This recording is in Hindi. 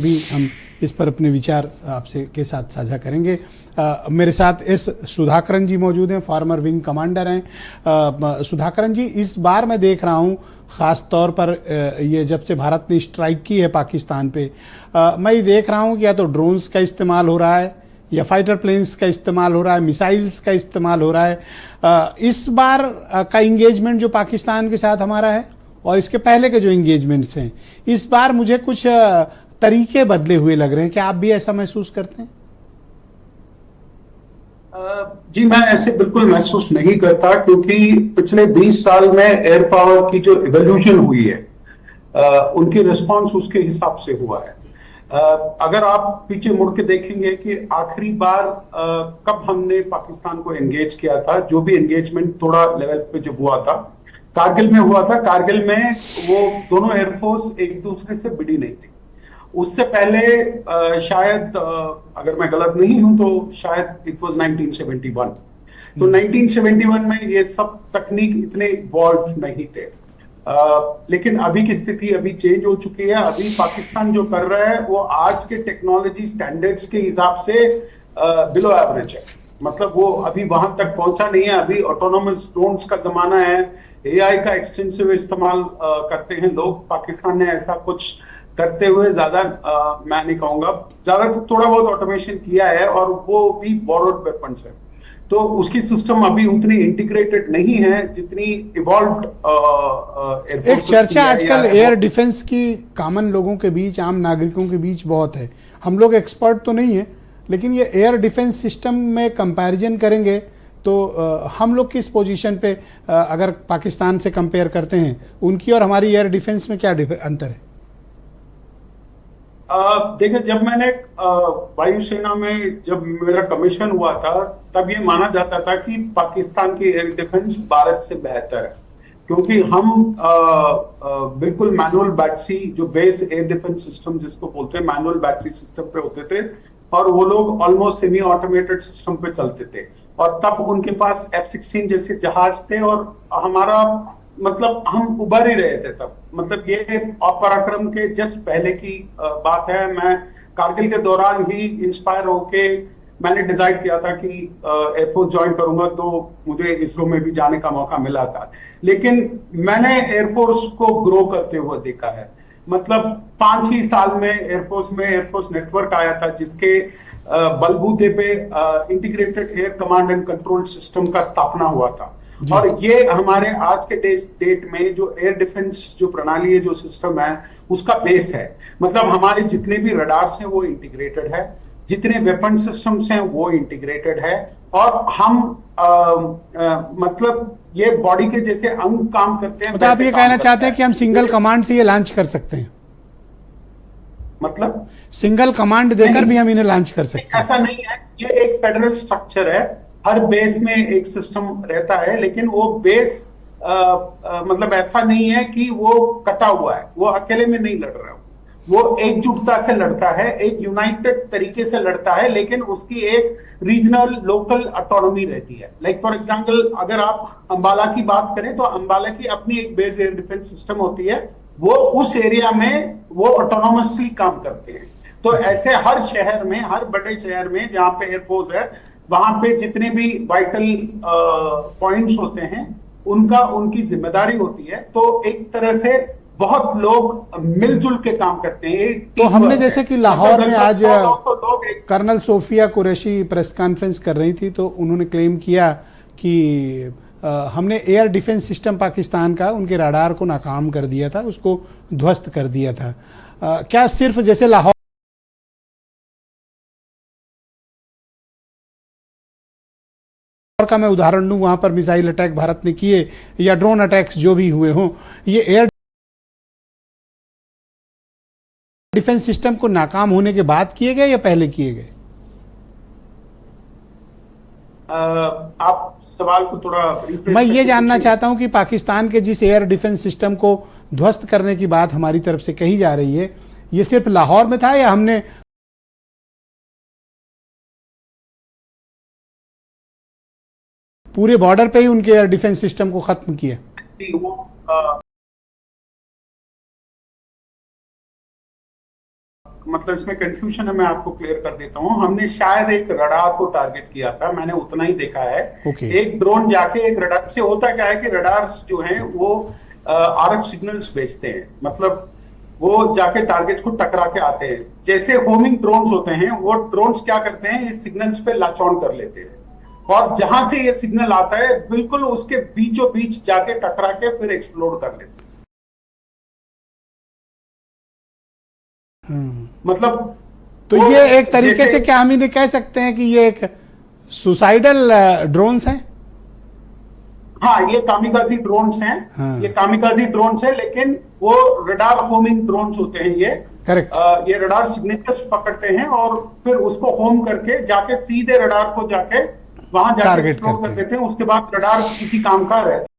भी हम इस पर अपने विचार आपसे के साथ साझा करेंगे। मेरे साथ एस सुधाकरन जी मौजूद हैं, फॉर्मर विंग कमांडर हैं। सुधाकरन जी, इस बार मैं देख रहा हूं ख़ास तौर पर ये जब से भारत ने स्ट्राइक की है पाकिस्तान पे, मैं ये देख रहा हूं कि या तो ड्रोन्स का इस्तेमाल हो रहा है या फाइटर प्लेन्स का इस्तेमाल हो रहा है, मिसाइल्स का इस्तेमाल हो रहा है। इस बार का इंगेजमेंट जो पाकिस्तान के साथ हमारा है और इसके पहले के जो इंगेजमेंट्स हैं, इस बार मुझे कुछ तरीके बदले हुए लग रहे हैं। क्या आप भी ऐसा महसूस करते हैं? जी, मैं ऐसे बिल्कुल महसूस नहीं करता, क्योंकि पिछले 20 साल में एयर पावर की जो इवोल्यूशन हुई है, उनकी रिस्पांस उसके हिसाब से हुआ है। अगर आप पीछे मुड़ के देखेंगे कि आखिरी बार कब हमने पाकिस्तान को एंगेज किया था, जो भी एंगेजमेंट थोड़ा लेवल पे जब हुआ था, कारगिल में हुआ था। कारगिल में वो दोनों एयरफोर्स एक दूसरे से भिड़ी नहीं थी। उससे पहले शायद, अगर मैं गलत नहीं हूं तो शायद इट वाज 1971। तो 1971 में ये सब तकनीक इतने इवॉल्व नहीं थे। लेकिन अभी की स्थिति अभी चेंज हो चुकी है। अभी पाकिस्तान जो कर रहा है वो आज के टेक्नोलॉजी स्टैंडर्ड्स के हिसाब से बिलो एवरेज है। मतलब वो अभी वहां तक पहुंचा नहीं है। अभी ऑटोनोमस ड्रोन्स का जमाना है, एआई का एक्सटेंसिव इस्तेमाल करते हैं लोग। पाकिस्तान ने ऐसा कुछ करते हुए ज्यादा मैं नहीं कहूंगा, ज्यादा थोड़ा बहुत ऑटोमेशन किया है, और वो भी बोरोड वेपन्स है। तो उसकी सिस्टम अभी उतनी इंटीग्रेटेड नहीं है जितनी इवॉल्व्ड। एक चर्चा आजकल एयर डिफेंस की कॉमन लोगों के बीच, आम नागरिकों के बीच बहुत है। हम लोग एक्सपर्ट तो नहीं है, लेकिन ये एयर डिफेंस सिस्टम में कंपैरिजन करेंगे तो हम लोग किस पोजीशन पे, अगर पाकिस्तान से कंपेयर करते हैं, उनकी और हमारी एयर डिफेंस में क्या अंतर है? देखिए, जब मैंने वायुसेना में जब मेरा कमीशन हुआ था, तब ये माना जाता था कि पाकिस्तान की एयर डिफेंस भारत से बेहतर है, क्योंकि हम बिल्कुल मैनुअल बैटसी, जो बेस एयर डिफेंस सिस्टम जिसको बोलते हैं, मैनुअल बैटसी सिस्टम पे होते थे, और वो लोग ऑलमोस्ट सेमी ऑटोमेटेड सिस्टम पे चलते थे। और तब उनके पास F-16 जैसे जहाज थे, और हमारा मतलब हम उभर ही रहे थे तब। मतलब ये पराक्रम के जस्ट पहले की बात है। मैं कारगिल के दौरान ही इंस्पायर होके मैंने डिसाइड किया था कि एयरफोर्स ज्वाइन करूंगा, तो मुझे इसरो में भी जाने का मौका मिला था। लेकिन मैंने एयरफोर्स को ग्रो करते हुए देखा है। मतलब 5 ही साल में एयरफोर्स नेटवर्क आया था, जिसके बलबूते पे integrated air command and control system का स्थापना हुआ था। और ये हमारे आज के डेट में जो एयर डिफेंस जो प्रणाली है, जो सिस्टम है, उसका बेस है। मतलब हमारे जितने भी रडार्स हैं वो इंटीग्रेटेड है, जितने वेपन सिस्टम्स हैं वो इंटीग्रेटेड है, और हम मतलब ये बॉडी के जैसे अंग काम करते हैं। तो आप ये कहना चाहते हैं कि हम सिंगल कमांड से ये लॉन्च कर सकते हैं? मतलब सिंगल कमांड देकर भी हम इन्हें लॉन्च कर सकते हैं? ऐसा नहीं है। ये एक फेडरल स्ट्रक्चर है। हर बेस में एक सिस्टम रहता है, लेकिन वो बेस मतलब ऐसा नहीं है कि वो कटा हुआ है। वो अकेले में नहीं लड़ रहा है, वो एकजुटता से लड़ता है, एक यूनाइटेड तरीके से लड़ता है, लेकिन उसकी एक रीजनल लोकल ऑटोनॉमी रहती है। लाइक फॉर एग्जांपल, अगर आप अंबाला की बात करें तो अंबाला की अपनी एक बेस एयर डिफेंस सिस्टम होती है। वो उस एरिया में वो ऑटोनॉमसली काम करते हैं। तो ऐसे हर शहर में, हर बड़े शहर में जहां पे एयरफोर्स है, वहां पे जितने भी वाइटल पॉइंट्स होते हैं, उनकी जिम्मेदारी होती है। तो एक तरह से बहुत लोग मिलजुल के काम करते हैं। तो हमने जैसे कि लाहौर में आज colonel Sofia Qureshi press conference कर रही थी, तो उन्होंने क्लेम किया कि हमने एयर डिफेंस सिस्टम पाकिस्तान का, उनके रडार को नाकाम कर दिया था, उसको ध्वस्त कर दिया था। क्या सिर्फ जैसे लाहौर का मैं उदाहरण लूं, वहां पर मिसाइल अटैक भारत ने किए या ड्रोन अटैक्स जो भी हुए हों, ये एयर डिफेंस सिस्टम को नाकाम होने के बाद किए गए या पहले किए गए? आप सवाल को थोड़ा मैं ये जानना चाहता हूं कि पाकिस्तान के जिस एयर डिफेंस सिस्टम को ध्वस्त करने की बात हमारी तरफ से कही जा रही है, ये सिर्फ लाहौर में था या हमने पूरे बॉर्डर पे ही उनके एयर डिफेंस सिस्टम को खत्म किया? मतलब इसमें कंफ्यूजन है, मैं आपको क्लियर कर देता हूँ। हमने शायद एक रडार को टारगेट किया था, मैंने उतना ही देखा है। Okay. एक ड्रोन जाके एक रडार से, होता क्या है कि रडार्स जो हैं वो आरएफ सिग्नल्स भेजते हैं, मतलब वो जाके टारगेट्स को टकरा के आते हैं। जैसे होमिंग ड्रोन्स होते हैं, वो ड्रोन्स क्या करते हैं, इस सिग्नल्स पे लैच ऑन कर लेते हैं और जहां से ये सिग्नल आता है बिल्कुल उसके बीचों बीच जाके टकरा के फिर एक्सप्लोड कर लेते हैं। मतलब तो वो ये एक तरीके जैसे- से क्या हम इन्हें कह सकते हैं कि ये एक सुसाइडल ड्रोन्स हैं? हाँ, ये कामिकाजी ड्रोन्स हैं। हाँ। ये कामिकाजी ड्रोन्स हैं, लेकिन वो रडार होमिंग ड्रोन्स होते हैं ये। करेक्ट। ये रडार सिग्नेचर्स पकड़ते हैं और फिर उसको होम करके जाके सीधे रडार को जाके वहां जाके टारगेट एक्सप्लोर करते कर हैं। देते हैं। उसके बाद रडार किसी काम का रहता है।